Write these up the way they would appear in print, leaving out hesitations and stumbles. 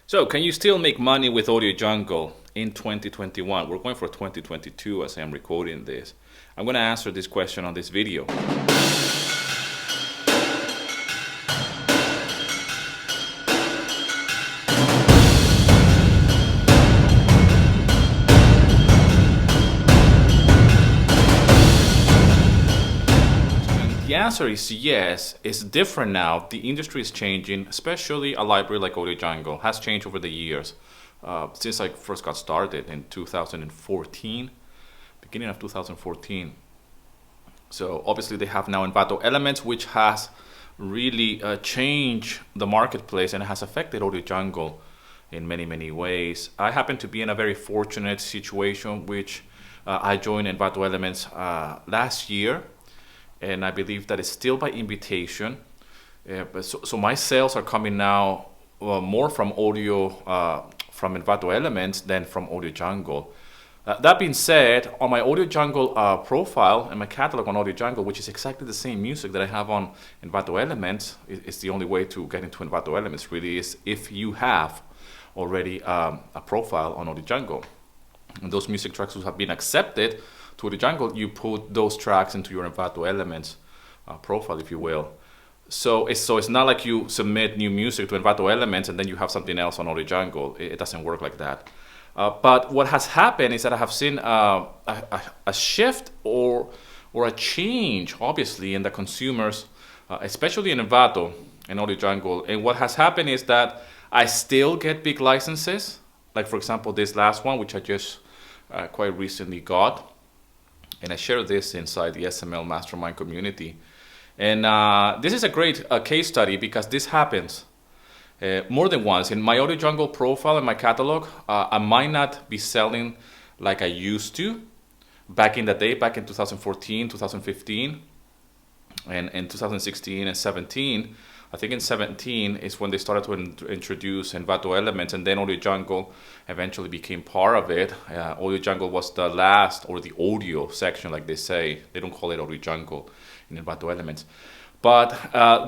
So, can you still make money with Audiojungle in 2021? We're going for 2022 as I am recording this. I'm going to answer this question on this video. The answer is yes. It's different now. The industry is changing, especially a library like Audiojungle has changed over the years. Since I first got started in 2014, beginning of 2014. So obviously they have now Envato Elements, which has really changed the marketplace and has affected Audiojungle in many ways. I happen to be in a very fortunate situation, which I joined Envato Elements last year, and I believe that it's still by invitation. So my sales are coming now more from from Envato Elements than from Audiojungle. That being said, on my Audiojungle profile and my catalog on Audiojungle, which is exactly the same music that I have on Envato Elements, it's the only way to get into Envato Elements really is if you have already a profile on Audiojungle. And those music tracks who have been accepted to Audiojungle, you put those tracks into your Envato Elements profile, if you will. So it's not like you submit new music to Envato Elements and then you have something else on Audiojungle. It doesn't work like that. But what has happened is that I have seen a shift or a change, obviously, in the consumers, especially in Envato and Audiojungle. And what has happened is that I still get big licenses, like for example this last one, which I just quite recently got. And I share this inside the SML Mastermind community. And this is a great case study because this happens more than once. In my Audiojungle profile and my catalog, I might not be selling like I used to back in the day, back in 2014, 2015, and in 2016 and 17. I think in 17 is when they started to introduce Envato Elements, and then Audiojungle eventually became part of it. Audiojungle was the last, or the audio section, like they say. They don't call it Audiojungle in Envato Elements. But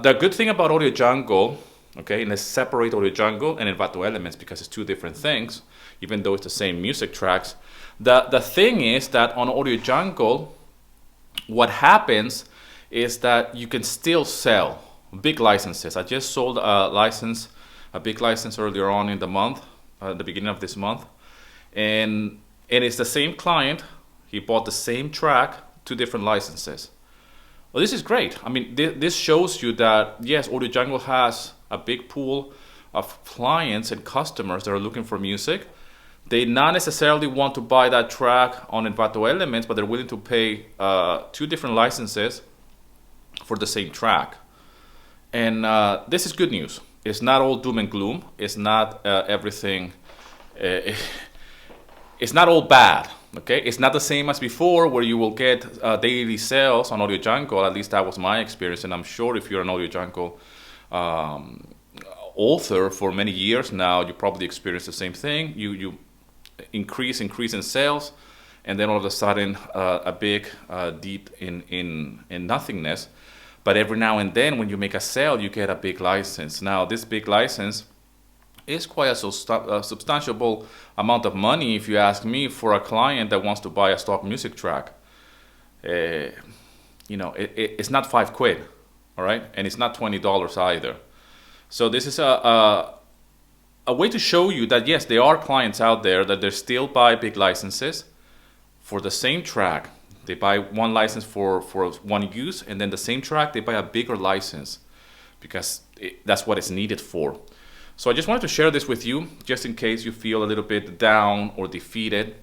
the good thing about Audiojungle, okay, and let's separate Audiojungle and Envato Elements because it's two different things, even though it's the same music tracks. The thing is that on Audiojungle, what happens is that you can still sell big licenses. I just sold a big license earlier on in the month, the beginning of this month, and it's the same client. He bought the same track, two different licenses. Well, this is great. I mean, this shows you that yes, Audiojungle has a big pool of clients and customers that are looking for music. They not necessarily want to buy that track on Envato Elements, but they're willing to pay two different licenses for the same track. And this is good news. It's not all doom and gloom. It's not everything. It's not all bad. Okay, it's not the same as before, where you will get daily sales on Audiojungle. At least that was my experience, and I'm sure if you're an Audiojungle author for many years now, you probably experience the same thing. You increase in sales, and then all of a sudden a big deep in nothingness. But every now and then when you make a sale, you get a big license. Now this big license is quite a substantial amount of money, if you ask me, for a client that wants to buy a stock music track. It's not £5, all right? And it's not $20 either. So this is a way to show you that yes, there are clients out there that they still buy big licenses for the same track. They buy one license for one use, and then the same track, they buy a bigger license because that's what it's needed for. So I just wanted to share this with you, just in case you feel a little bit down or defeated,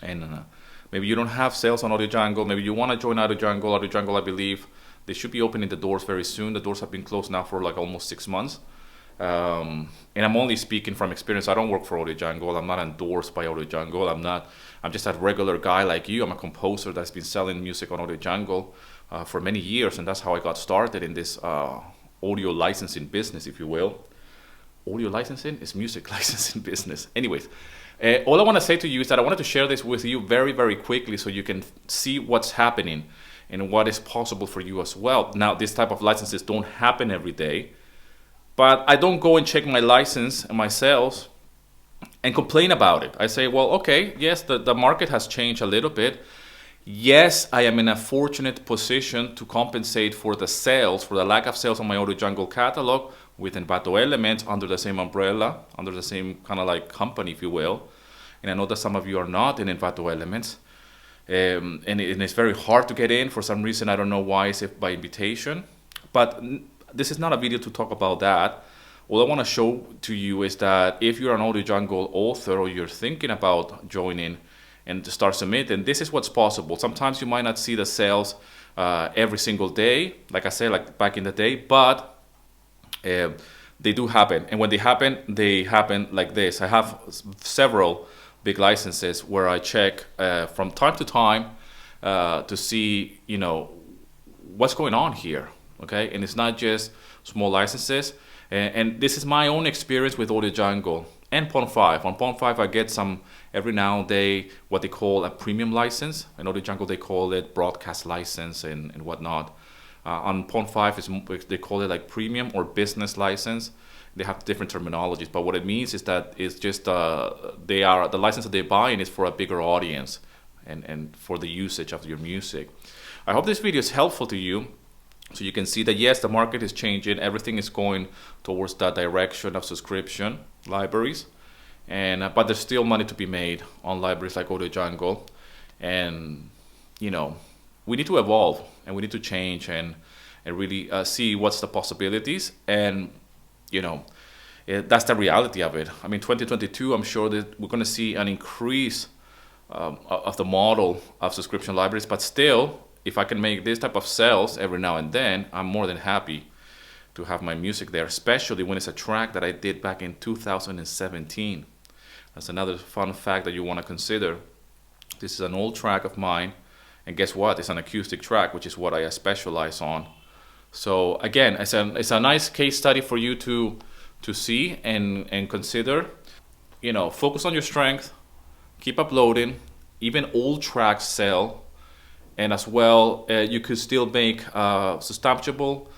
and maybe you don't have sales on Audiojungle, maybe you want to join Audiojungle. Audiojungle, I believe, they should be opening the doors very soon. The doors have been closed now for like almost 6 months. And I'm only speaking from experience. I don't work for Audiojungle. I'm not endorsed by Audiojungle. I'm just a regular guy like you. I'm a composer that's been selling music on Audiojungle for many years, and that's how I got started in this audio licensing business, if you will. Audio licensing is music licensing business. Anyways, all I want to say to you is that I wanted to share this with you very quickly so you can see what's happening and what is possible for you as well. Now, this type of licenses don't happen every day. But I don't go and check my license and my sales and complain about it. I say, well, okay, yes, the market has changed a little bit. Yes, I am in a fortunate position to compensate for the sales, for the lack of sales on my Audiojungle catalog with Envato Elements under the same umbrella, under the same kind of like company, if you will. And I know that some of you are not in Envato Elements. And it's very hard to get in for some reason. I don't know why, it's by invitation. But this is not a video to talk about that. All I want to show to you is that if you're an Audiojungle author or you're thinking about joining and to start submitting, this is what's possible. Sometimes you might not see the sales every single day, like I said, like back in the day, but they do happen. And when they happen like this. I have several big licenses where I check from time to time to see, you know, what's going on here, okay? And it's not just small licenses. And this is my own experience with Audiojungle and Pond5. On Pond5, I get some every now and then what they call a premium license. In Audiojungle, they call it broadcast license and whatnot. On Pond5, they call it like premium or business license. They have different terminologies, but what it means is that it's just the license that they're buying is for a bigger audience and for the usage of your music. I hope this video is helpful to you. So you can see that yes, the market is changing. Everything is going towards that direction of subscription libraries, and but there's still money to be made on libraries like Audiojungle, and you know, we need to evolve and we need to change and really see what's the possibilities. And you know, that's the reality of it. I mean, 2022, I'm sure that we're going to see an increase of the model of subscription libraries, but still, if I can make this type of sales every now and then, I'm more than happy to have my music there, especially when it's a track that I did back in 2017. That's another fun fact that you want to consider. This is an old track of mine, and guess what? It's an acoustic track, which is what I specialize on. So again, it's a nice case study for you to see and consider. You know, focus on your strength, keep uploading. Even old tracks sell. And as well, you could still make a substantiable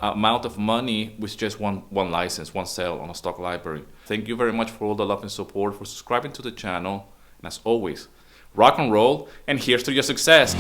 amount of money with just one license, one sale on a stock library. Thank you very much for all the love and support, for subscribing to the channel. And as always, rock and roll, and here's to your success.